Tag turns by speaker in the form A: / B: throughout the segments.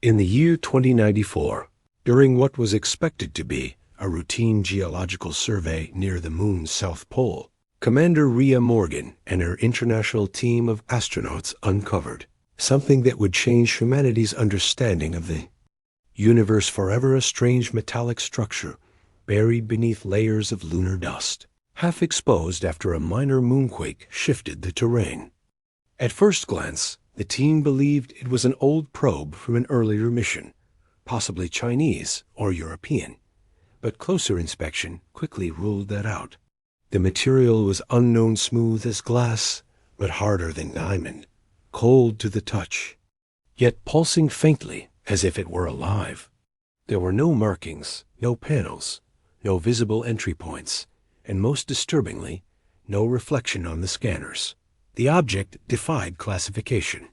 A: In the year 2094, during what was expected to be a routine geological survey near the Moon's south pole, Commander Rhea Morgan and her international team of astronauts uncovered something that would change humanity's understanding of the universe forever: a strange metallic structure buried beneath layers of lunar dust, half exposed after a minor moonquake shifted the terrain. At first glance, the team believed it was an old probe from an earlier mission, possibly Chinese or European, but closer inspection quickly ruled that out. The material was unknown smooth as glass, but harder than diamond, cold to the touch, yet pulsing faintly as if it were alive. There were no markings, no panels, no visible entry points, and most disturbingly, no reflection on the scanners. The object defied classification.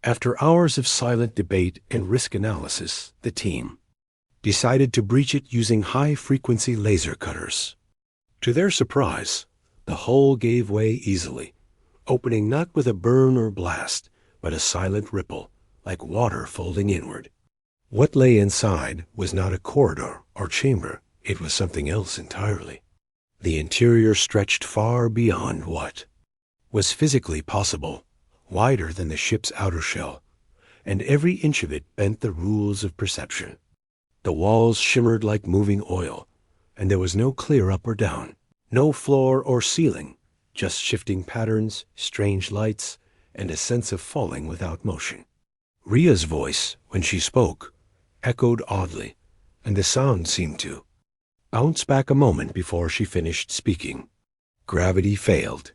A: After hours of silent debate and risk analysis, the team decided to breach it using high-frequency laser cutters. To their surprise, the hull gave way easily, opening not with a burn or blast, but a silent ripple, like water folding inward. What lay inside was not a corridor or chamber. It was something else entirely. The interior stretched far beyond what was physically possible, wider than the ship's outer shell, and every inch of it bent the rules of perception. The walls shimmered like moving oil, and there was no clear up or down, no floor or ceiling, just shifting patterns, strange lights, and a sense of falling without motion. Rhea's voice, when she spoke, echoed oddly, and the sound seemed to bounce back a moment before she finished speaking. Gravity failed.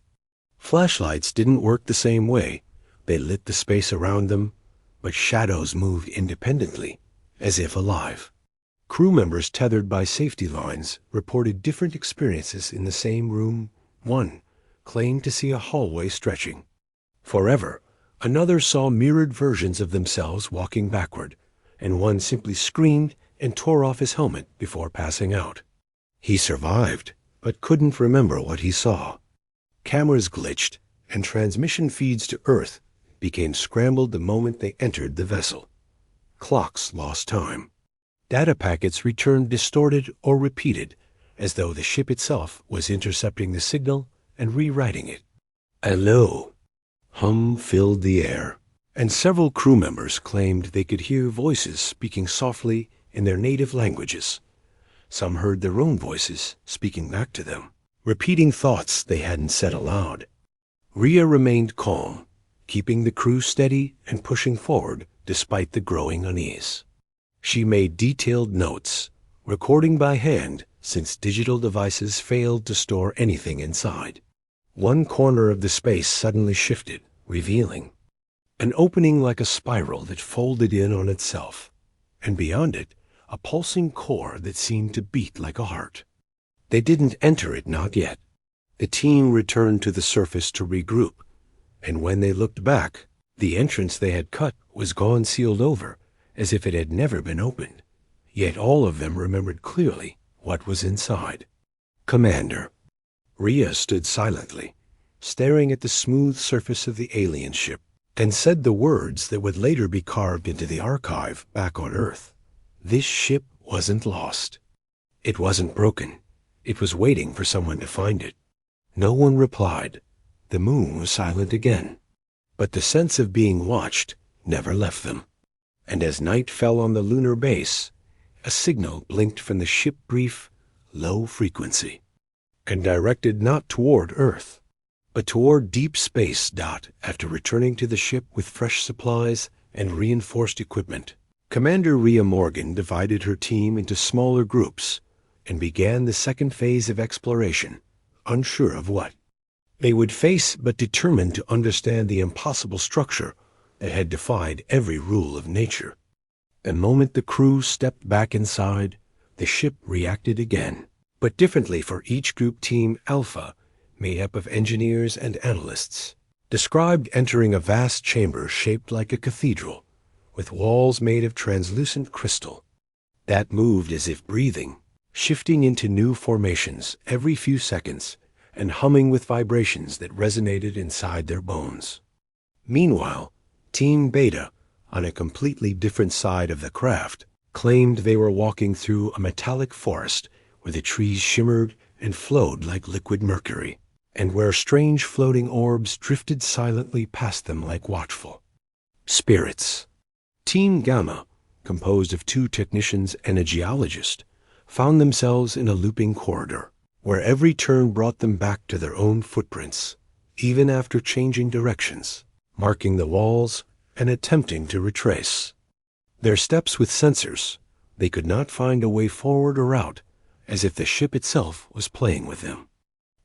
A: Flashlights didn't work the same way. They lit the space around them, but shadows moved independently, as if alive. Crew members tethered by safety lines reported different experiences in the same room. One claimed to see a hallway stretching forever. Another saw mirrored versions of themselves walking backward, and one simply screamed and tore off his helmet before passing out. He survived, but couldn't remember what he saw. Cameras glitched, and transmission feeds to Earth became scrambled the moment they entered the vessel. Clocks lost time. Data packets returned distorted or repeated, as though the ship itself was intercepting the signal and rewriting it. A low hum filled the air, and several crew members claimed they could hear voices speaking softly in their native languages. Some heard their own voices speaking back to them, repeating thoughts they hadn't said aloud. Rhea remained calm, keeping the crew steady and pushing forward despite the growing unease. She made detailed notes, recording by hand since digital devices failed to store anything inside. One corner of the space suddenly shifted, revealing an opening like a spiral that folded in on itself, and beyond it, a pulsing core that seemed to beat like a heart. They didn't enter it, not yet. The team returned to the surface to regroup, and when they looked back, the entrance they had cut was gone, sealed over, as if it had never been opened. Yet all of them remembered clearly what was inside. Commander. Rhea stood silently, staring at the smooth surface of the alien ship, and said the words that would later be carved into the archive back on Earth. This ship wasn't lost. It wasn't broken. It was waiting for someone to find it. No one replied. The moon was silent again. But the sense of being watched never left them. And as night fell on the lunar base, a signal blinked from the ship, brief, low frequency, and directed not toward Earth, but toward deep space. After returning to the ship with fresh supplies and reinforced equipment, Commander Rhea Morgan divided her team into smaller groups and began the second phase of exploration, unsure of what they would face, but determined to understand the impossible structure that had defied every rule of nature. The moment the crew stepped back inside, the ship reacted again, but differently for each group. Team Alpha, made up of engineers and analysts, described entering a vast chamber shaped like a cathedral, with walls made of translucent crystal that moved as if breathing, shifting into new formations every few seconds and humming with vibrations that resonated inside their bones. Meanwhile, Team Beta, on a completely different side of the craft, claimed they were walking through a metallic forest where the trees shimmered and flowed like liquid mercury, and where strange floating orbs drifted silently past them like watchful spirits. Team Gamma, composed of 2 technicians and a geologist, found themselves in a looping corridor, where every turn brought them back to their own footprints, even after changing directions, marking the walls and attempting to retrace their steps with sensors. They could not find a way forward or out, as if the ship itself was playing with them.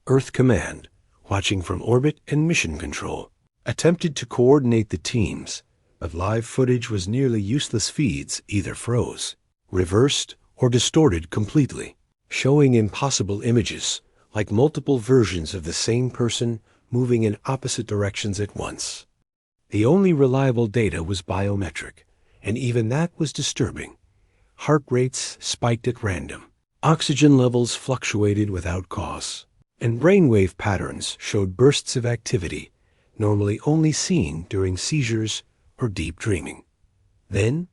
A: Earth Command, watching from orbit and mission control, attempted to coordinate the teams, but live footage was nearly useless. Feeds either froze, reversed, or distorted completely, showing impossible images, like multiple versions of the same person moving in opposite directions at once. The only reliable data was biometric, and even that was disturbing. Heart rates spiked at random, oxygen levels fluctuated without cause, and brainwave patterns showed bursts of activity normally only seen during seizures or deep dreaming. Then,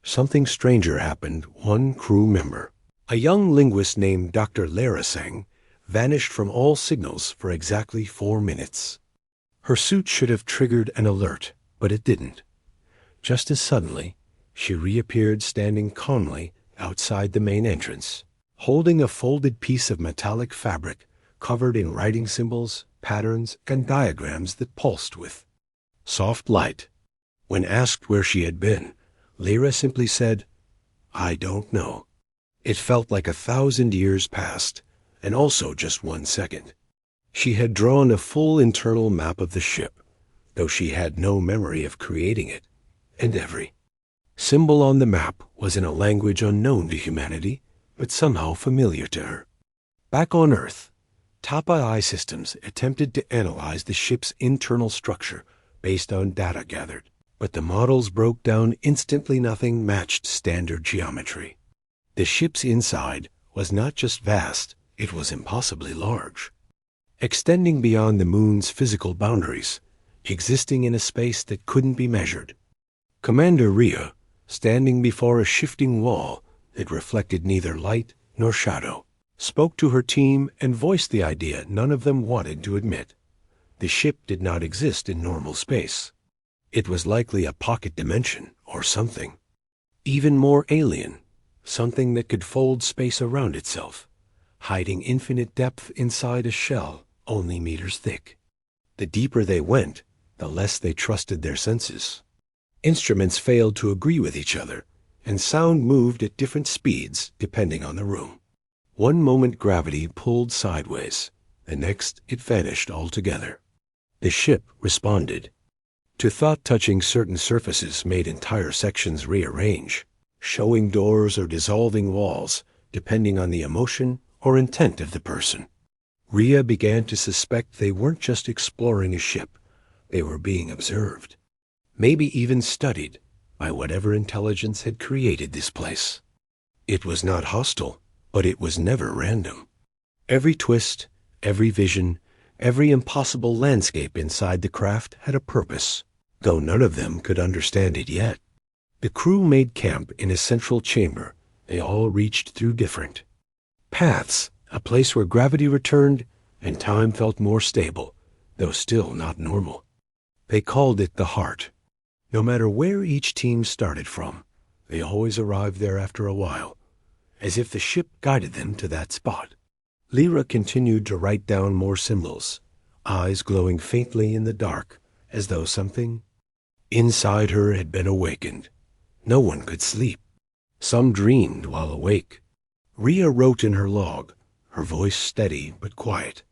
A: something stranger happened. One crew member, a young linguist named Dr. Larasang, vanished from all signals for exactly 4 minutes. Her suit should have triggered an alert, but it didn't. Just as suddenly, she reappeared standing calmly outside the main entrance, holding a folded piece of metallic fabric covered in writing symbols, patterns, and diagrams that pulsed with soft light. When asked where she had been, Lyra simply said, "I don't know." It felt like 1,000 years passed, and also just 1 second. She had drawn a full internal map of the ship, though she had no memory of creating it, and every symbol on the map was in a language unknown to humanity, but somehow familiar to her. Back on Earth, Tapa I Systems attempted to analyze the ship's internal structure based on data gathered, but the models broke down instantly. Nothing matched standard geometry. The ship's inside was not just vast, it was impossibly large, extending beyond the moon's physical boundaries, existing in a space that couldn't be measured. Commander Rhea, standing before a shifting wall that reflected neither light nor shadow, spoke to her team and voiced the idea none of them wanted to admit. The ship did not exist in normal space. It was likely a pocket dimension or something. Even more alien, something that could fold space around itself, hiding infinite depth inside a shell only meters thick. The deeper they went, the less they trusted their senses. Instruments failed to agree with each other, and sound moved at different speeds depending on the room. One moment gravity pulled sideways, the next it vanished altogether. The ship responded to thought. Touching certain surfaces made entire sections rearrange, showing doors or dissolving walls, depending on the emotion or intent of the person. Rhea began to suspect they weren't just exploring a ship, they were being observed, maybe even studied by whatever intelligence had created this place. It was not hostile, but it was never random. Every twist, every vision, every impossible landscape inside the craft had a purpose, though none of them could understand it yet. The crew made camp in a central chamber. They all reached through different paths, a place where gravity returned and time felt more stable, though still not normal. They called it the heart. No matter where each team started from, they always arrived there after a while, as if the ship guided them to that spot. Lyra continued to write down more symbols, eyes glowing faintly in the dark, as though something inside her had been awakened. No one could sleep. Some dreamed while awake. Rhea wrote in her log, her voice steady but quiet.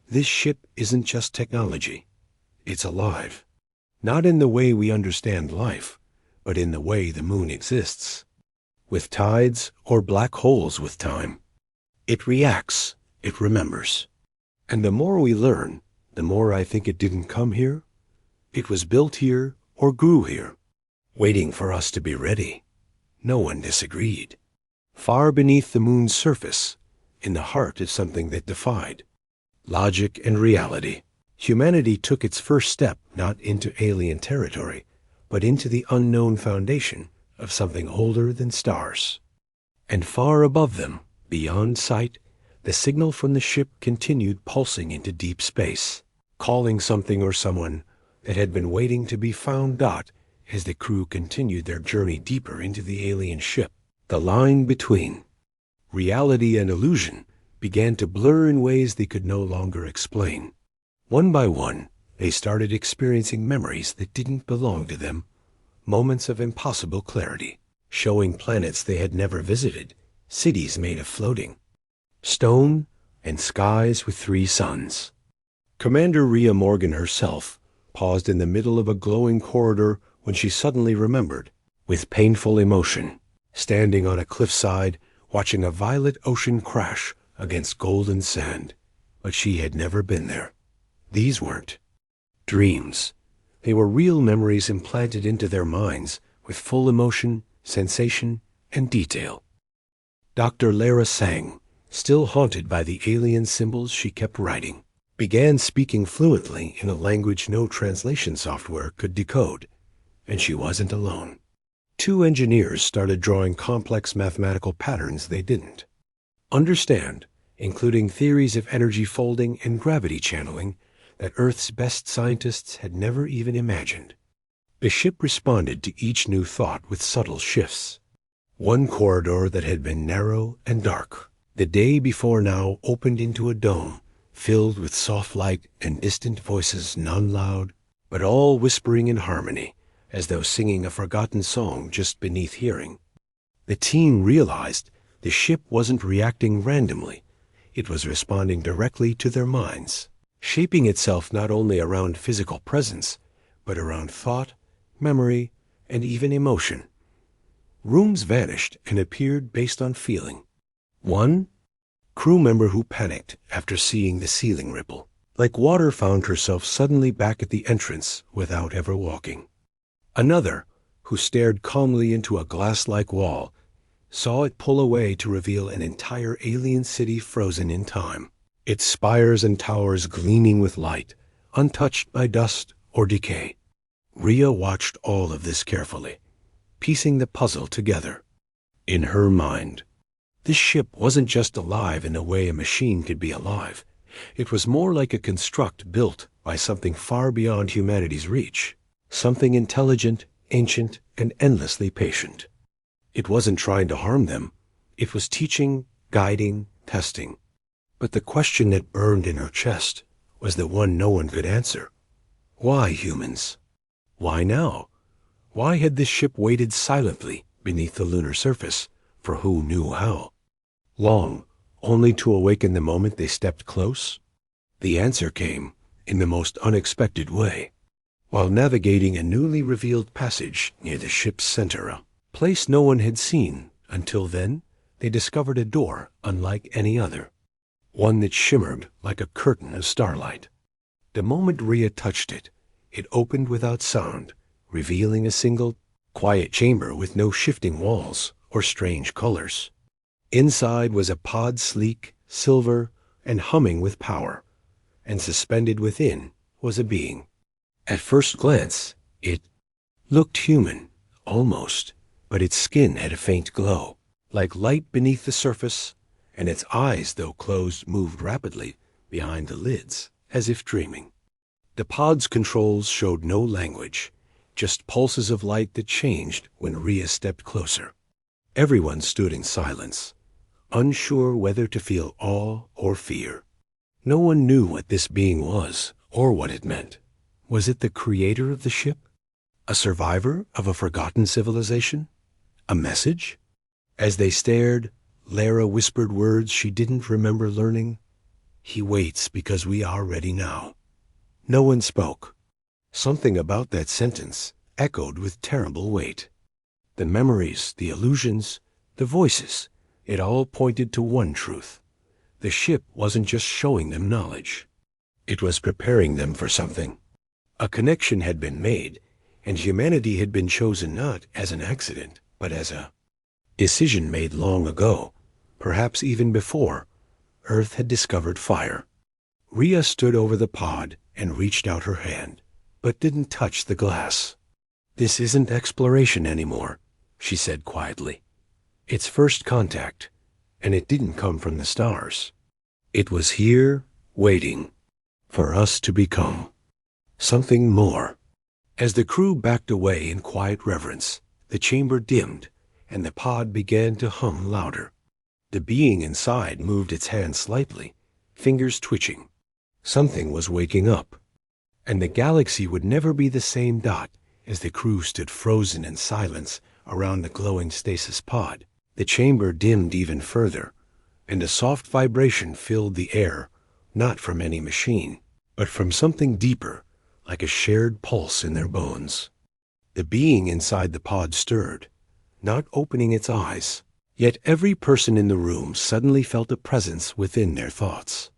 A: This ship isn't just technology. It's alive. Not in the way we understand life, but in the way the moon exists. With tides or black holes with time. It reacts, it remembers. And the more we learn, the more I think it didn't come here. It was built here or grew here, waiting for us to be ready. No one disagreed. Far beneath the moon's surface, in the heart of something that defied logic and reality, humanity took its first step not into alien territory, but into the unknown foundation of something older than stars. And far above them, beyond sight, the signal from the ship continued pulsing into deep space, calling something or someone that had been waiting to be found. As the crew continued their journey deeper into the alien ship, the line between reality and illusion began to blur in ways they could no longer explain. One by one, they started experiencing memories that didn't belong to them, moments of impossible clarity, showing planets they had never visited, cities made of floating stone, and skies with 3 suns. Commander Rhea Morgan herself paused in the middle of a glowing corridor when she suddenly remembered, with painful emotion, standing on a cliffside watching a violet ocean crash against golden sand. But she had never been there. These weren't dreams. They were real memories implanted into their minds with full emotion, sensation, and detail. Dr. Lara Sang, still haunted by the alien symbols she kept writing, began speaking fluently in a language no translation software could decode, and she wasn't alone. 2 engineers started drawing complex mathematical patterns they didn't understand, including theories of energy folding and gravity channeling that Earth's best scientists had never even imagined. The ship responded to each new thought with subtle shifts. One corridor that had been narrow and dark the day before now opened into a dome filled with soft light and distant voices, none loud, but all whispering in harmony, as though singing a forgotten song just beneath hearing. The team realized the ship wasn't reacting randomly. It was responding directly to their minds, shaping itself not only around physical presence, but around thought, memory, and even emotion. Rooms vanished and appeared based on feeling. One crew member who panicked after seeing the ceiling ripple, like water, found herself suddenly back at the entrance without ever walking. Another, who stared calmly into a glass-like wall, saw it pull away to reveal an entire alien city frozen in time, its spires and towers gleaming with light, untouched by dust or decay. Rhea watched all of this carefully, piecing the puzzle together. In her mind, this ship wasn't just alive in a way a machine could be alive. It was more like a construct built by something far beyond humanity's reach, something intelligent, ancient, and endlessly patient. It wasn't trying to harm them. It was teaching, guiding, testing. But the question that burned in her chest was the one no one could answer. Why humans? Why now? Why had this ship waited silently beneath the lunar surface for who knew how long, only to awaken the moment they stepped close? The answer came in the most unexpected way. While navigating a newly revealed passage near the ship's center, a place no one had seen until then, they discovered a door unlike any other, one that shimmered like a curtain of starlight. The moment Rhea touched it, it opened without sound, revealing a single, quiet chamber with no shifting walls or strange colors. Inside was a pod, sleek, silver, and humming with power, and suspended within was a being. At first glance, it looked human, almost, but its skin had a faint glow, like light beneath the surface, and its eyes, though closed, moved rapidly behind the lids, as if dreaming. The pod's controls showed no language, just pulses of light that changed when Rhea stepped closer. Everyone stood in silence, unsure whether to feel awe or fear. No one knew what this being was or what it meant. Was it the creator of the ship? A survivor of a forgotten civilization? A message? As they stared, Lara whispered words she didn't remember learning. "He waits because we are ready now." No one spoke. Something about that sentence echoed with terrible weight. The memories, the illusions, the voices, it all pointed to one truth. The ship wasn't just showing them knowledge. It was preparing them for something. A connection had been made, and humanity had been chosen not as an accident, but as a decision made long ago, perhaps even before Earth had discovered fire. Rhea stood over the pod and reached out her hand, but didn't touch the glass. "This isn't exploration anymore," she said quietly. "It's first contact, and it didn't come from the stars. It was here, waiting, for us to become something more." As the crew backed away in quiet reverence, the chamber dimmed, and the pod began to hum louder. The being inside moved its hand slightly, fingers twitching. Something was waking up, and the galaxy would never be the same. As the crew stood frozen in silence around the glowing stasis pod, the chamber dimmed even further, and a soft vibration filled the air, not from any machine, but from something deeper, like a shared pulse in their bones. The being inside the pod stirred, not opening its eyes, yet every person in the room suddenly felt a presence within their thoughts.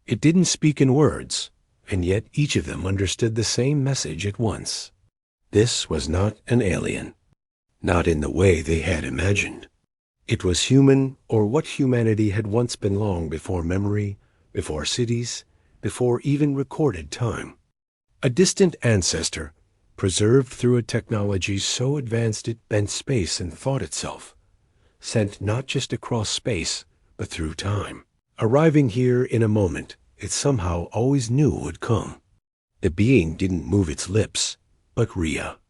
A: It didn't speak in words, and yet each of them understood the same message at once. This was not an alien, not in the way they had imagined. It was human, or what humanity had once been long before memory, before cities, before even recorded time. A distant ancestor, preserved through a technology so advanced it bent space and thought itself, sent not just across space, but through time, arriving here in a moment it somehow always knew would come. The being didn't move its lips, but Rhea,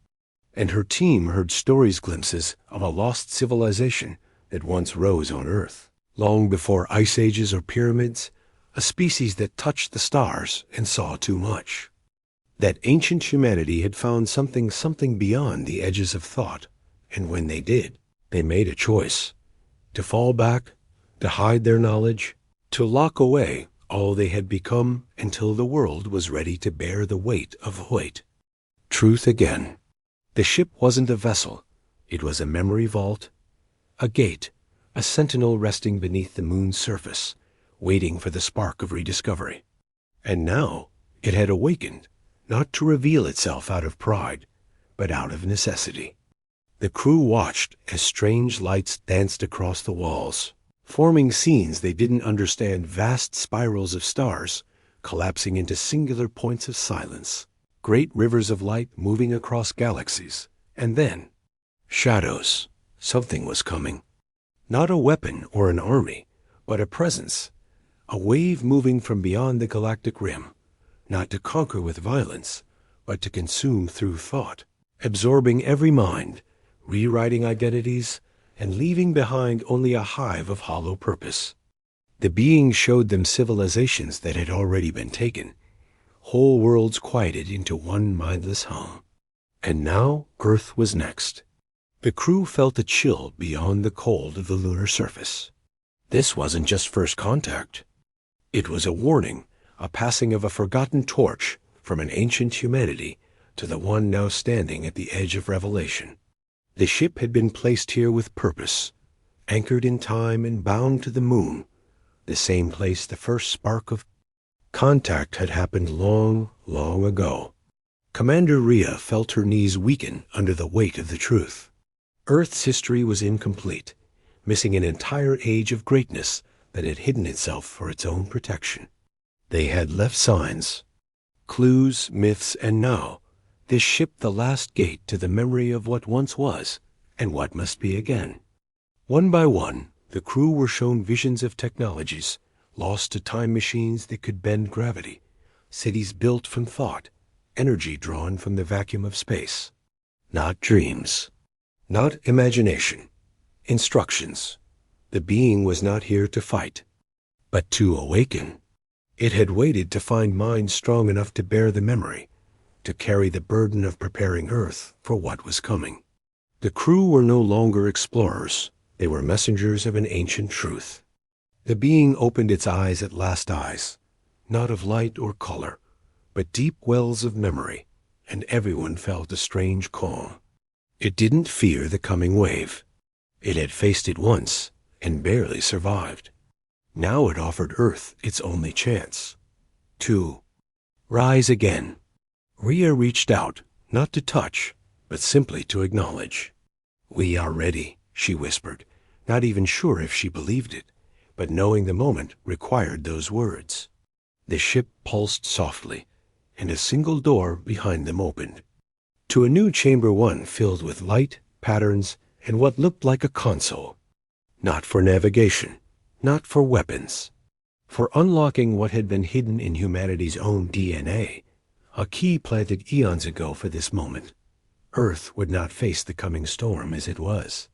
A: and her team heard glimpses of a lost civilization that once rose on Earth, long before ice ages or pyramids, a species that touched the stars and saw too much. That ancient humanity had found something beyond the edges of thought, and when they did, they made a choice: to fall back, to hide their knowledge, to lock away all they had become until the world was ready to bear the weight of Hoyt. Truth again. The ship wasn't a vessel. It was a memory vault, a gate, a sentinel resting beneath the moon's surface, waiting for the spark of rediscovery. And now it had awakened, not to reveal itself out of pride, but out of necessity. The crew watched as strange lights danced across the walls, forming scenes they didn't understand, vast spirals of stars collapsing into singular points of silence, great rivers of light moving across galaxies, and then shadows. Something was coming. Not a weapon or an army, but a presence, a wave moving from beyond the galactic rim, not to conquer with violence, but to consume through thought, absorbing every mind, rewriting identities, and leaving behind only a hive of hollow purpose. The being showed them civilizations that had already been taken, whole worlds quieted into one mindless hum. And now Earth was next. The crew felt a chill beyond the cold of the lunar surface. This wasn't just first contact. It was a warning, a passing of a forgotten torch from an ancient humanity to the one now standing at the edge of revelation. The ship had been placed here with purpose, anchored in time and bound to the moon, the same place the first spark of contact had happened long, long ago. Commander Rhea felt her knees weaken under the weight of the truth. Earth's history was incomplete, missing an entire age of greatness that had hidden itself for its own protection. They had left signs, clues, myths, and now this ship, the last gate to the memory of what once was and what must be again. One by one, the crew were shown visions of technologies lost to time machines that could bend gravity, cities built from thought, energy drawn from the vacuum of space. Not dreams, not imagination, instructions. The being was not here to fight, but to awaken. It had waited to find minds strong enough to bear the memory, to carry the burden of preparing Earth for what was coming. The crew were no longer explorers. They were messengers of an ancient truth. The being opened its eyes at last, eyes, not of light or color, but deep wells of memory, and everyone felt a strange calm. It didn't fear the coming wave. It had faced it once and barely survived. Now it offered Earth its only chance to rise again. Rhea reached out, not to touch, but simply to acknowledge. "We are ready," she whispered, not even sure if she believed it, but knowing the moment required those words. The ship pulsed softly, and a single door behind them opened. to a new Chamber 1 filled with light, patterns, and what looked like a console. Not for navigation, not for weapons. For unlocking what had been hidden in humanity's own DNA, a key planted eons ago for this moment. Earth would not face the coming storm as it was.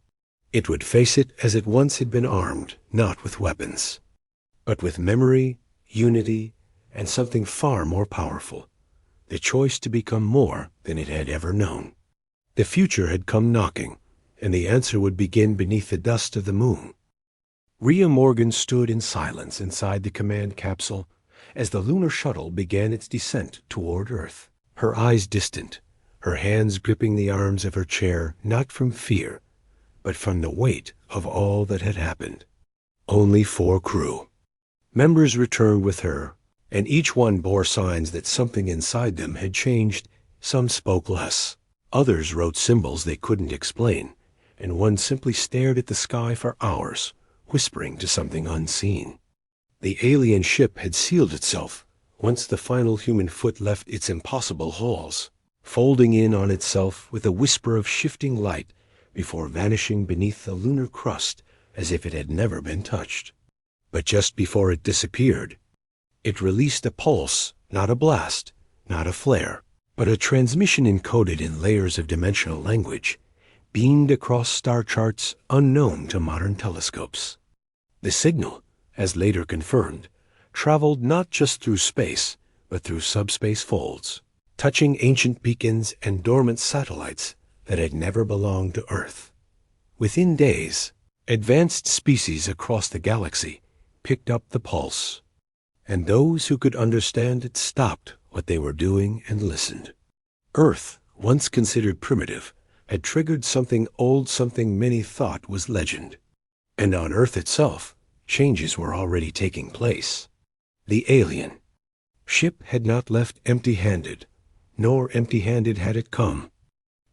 A: It would face it as it once had been armed, not with weapons, but with memory, unity, and something far more powerful, the choice to become more than it had ever known. The future had come knocking, and the answer would begin beneath the dust of the moon. Rhea Morgan stood in silence inside the command capsule as the lunar shuttle began its descent toward Earth, her eyes distant, her hands gripping the arms of her chair, not from fear, but from the weight of all that had happened. Only 4 crew members returned with her, and each one bore signs that something inside them had changed. Some spoke less, others wrote symbols they couldn't explain, and one simply stared at the sky for hours, whispering to something unseen. The alien ship had sealed itself once the final human foot left its impossible halls, folding in on itself with a whisper of shifting light before vanishing beneath the lunar crust as if it had never been touched. But just before it disappeared, it released a pulse, not a blast, not a flare, but a transmission encoded in layers of dimensional language, beamed across star charts unknown to modern telescopes. The signal, as later confirmed, traveled not just through space, but through subspace folds, touching ancient beacons and dormant satellites that had never belonged to Earth. Within days, advanced species across the galaxy picked up the pulse, and those who could understand it stopped what they were doing and listened. Earth, once considered primitive, had triggered something old, something many thought was legend. And on Earth itself, changes were already taking place. The alien ship had not left empty-handed, nor empty-handed had it come.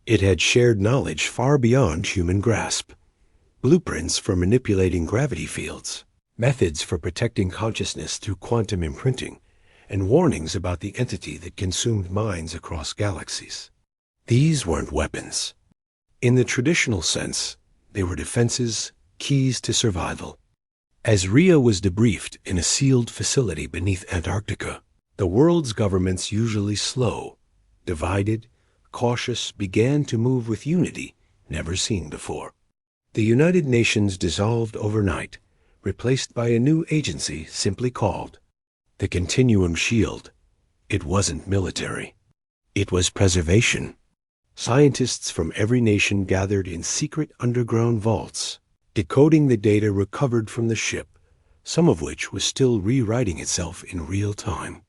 A: It had shared knowledge far beyond human grasp, blueprints for manipulating gravity fields, methods for protecting consciousness through quantum imprinting, and warnings about the entity that consumed minds across galaxies. These weren't weapons. In the traditional sense, they were defenses, keys to survival. As Rhea was debriefed in a sealed facility beneath Antarctica, the world's governments, usually slow, divided, cautious, began to move with unity never seen before. The United Nations dissolved overnight, replaced by a new agency simply called the Continuum Shield. It wasn't military. It was preservation. Scientists from every nation gathered in secret underground vaults, decoding the data recovered from the ship, some of which was still rewriting itself in real time.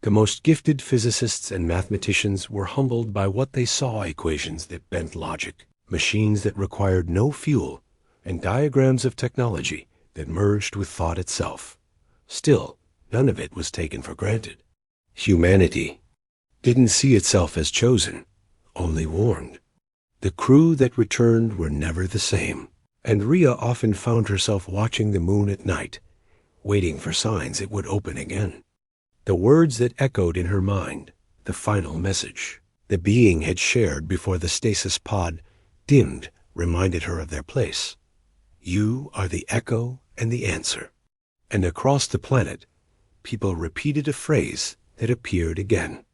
A: The most gifted physicists and mathematicians were humbled by what they saw: equations that bent logic, machines that required no fuel, and diagrams of technology that merged with thought itself. Still, none of it was taken for granted. Humanity didn't see itself as chosen, only warned. The crew that returned were never the same, and Rhea often found herself watching the moon at night, waiting for signs it would open again. The words that echoed in her mind, the final message the being had shared before the stasis pod dimmed, reminded her of their place. You are the echo and the answer. And across the planet, people repeated a phrase that appeared again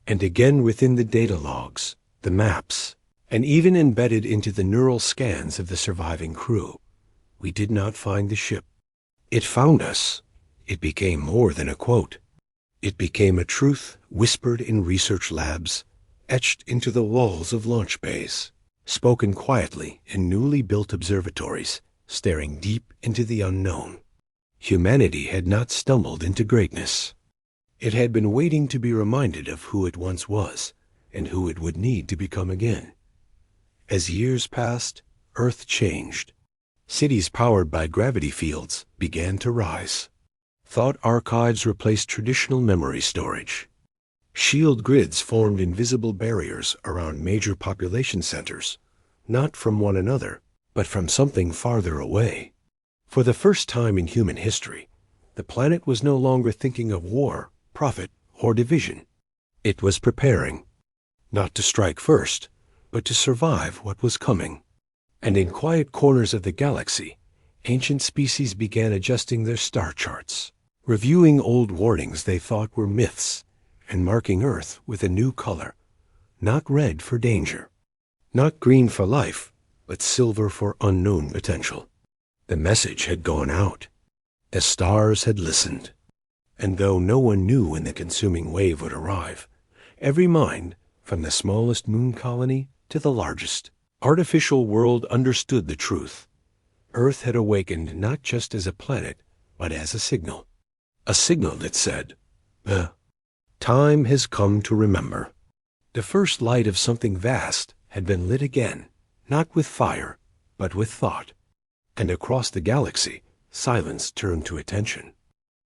A: and again within the data logs, the maps, and even embedded into the neural scans of the surviving crew. We did not find the ship. It found us. It became more than a quote. It became a truth whispered in research labs, etched into the walls of launch bays, spoken quietly in newly built observatories, staring deep into the unknown. Humanity had not stumbled into greatness. It had been waiting to be reminded of who it once was and who it would need to become again. As years passed, Earth changed. Cities powered by gravity fields began to rise. Thought archives replaced traditional memory storage. Shield grids formed invisible barriers around major population centers, not from one another, but from something farther away. For the first time in human history, the planet was no longer thinking of war, profit, or division. It was preparing. not to strike first, but to survive what was coming. And in quiet corners of the galaxy, ancient species began adjusting their star charts, reviewing old warnings they thought were myths, and marking Earth with a new color, not red for danger, not green for life, but silver for unknown potential. The message had gone out. The stars had listened. And though no one knew when the consuming wave would arrive, every mind, from the smallest moon colony to the largest artificial world, understood the truth. Earth had awakened not just as a planet, but as a signal that said, time has come to remember. The first light of something vast had been lit again, not with fire, but with thought. And across the galaxy, silence turned to attention.